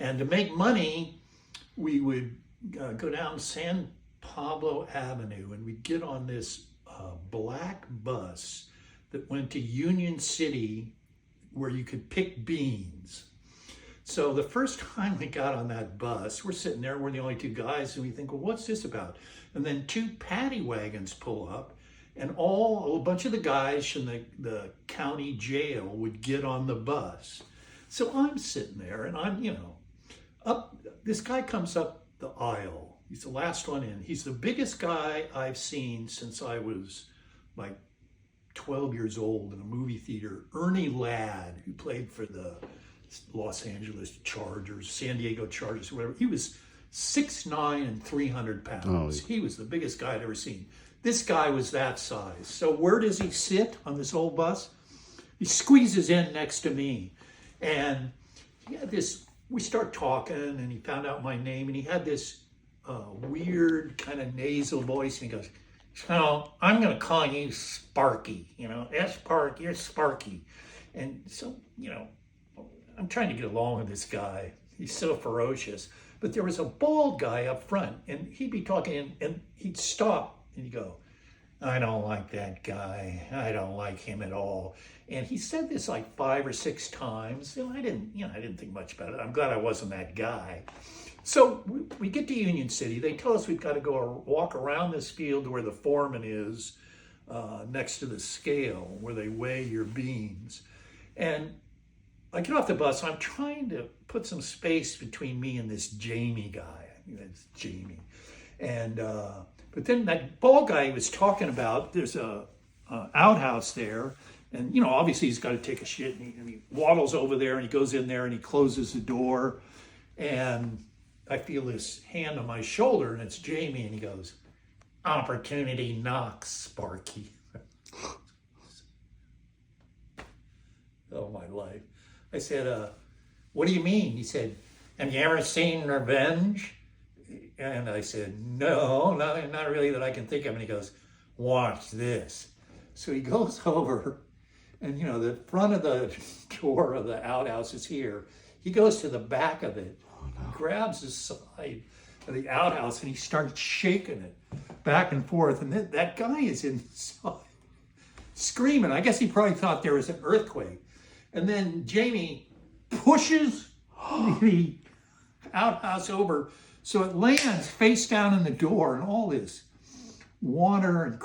And to make money, we would go down San Pablo Avenue and we'd get on this black bus that went to Union City where you could pick beans. So the first time we got on that bus, we're sitting there, we're the only two guys, and we think, well, what's this about? And then two paddy wagons pull up, and a bunch of the guys from the county jail would get on the bus. So I'm sitting there, and I'm, this guy comes up the aisle. He's the last one in. He's the biggest guy I've seen since I was like 12 years old in a movie theater. Ernie Ladd, who played for the Los Angeles Chargers, San Diego Chargers, whatever. He was 6'9" and 300 pounds. He was the biggest guy I'd ever seen. This guy was that size. So where does he sit on this old bus? He squeezes in next to me. And he had this, we start talking and he found out my name and he had this weird kind of nasal voice and he goes, so I'm going to call you Sparky, S-Park, you're Sparky. And so, I'm trying to get along with this guy. He's so ferocious. But there was a bald guy up front, and he'd be talking, and he'd stop, and he'd go, I don't like that guy. I don't like him at all. And he said this like 5 or 6 times. And I didn't think much about it. I'm glad I wasn't that guy. So we get to Union City. They tell us we've got to go walk around this field where the foreman is, next to the scale where they weigh your beans. And I get off the bus. I'm trying to put some space between me and this Jamie guy. That's Jamie. And but then that bald guy he was talking about, there's a outhouse there. And, obviously he's got to take a shit. And he waddles over there and he goes in there and he closes the door. And I feel this hand on my shoulder and it's Jamie. And he goes, opportunity knocks, Sparky. Oh, my life. I said, what do you mean? He said, have you ever seen Revenge? And I said, no, not really that I can think of. And he goes, watch this. So he goes over and, the front of the door of the outhouse is here. He goes to the back of it, grabs the side of the outhouse and he starts shaking it back and forth. And that guy is inside screaming. I guess he probably thought there was an earthquake. And then Jamie pushes the outhouse over so it lands face down in the door and all this water and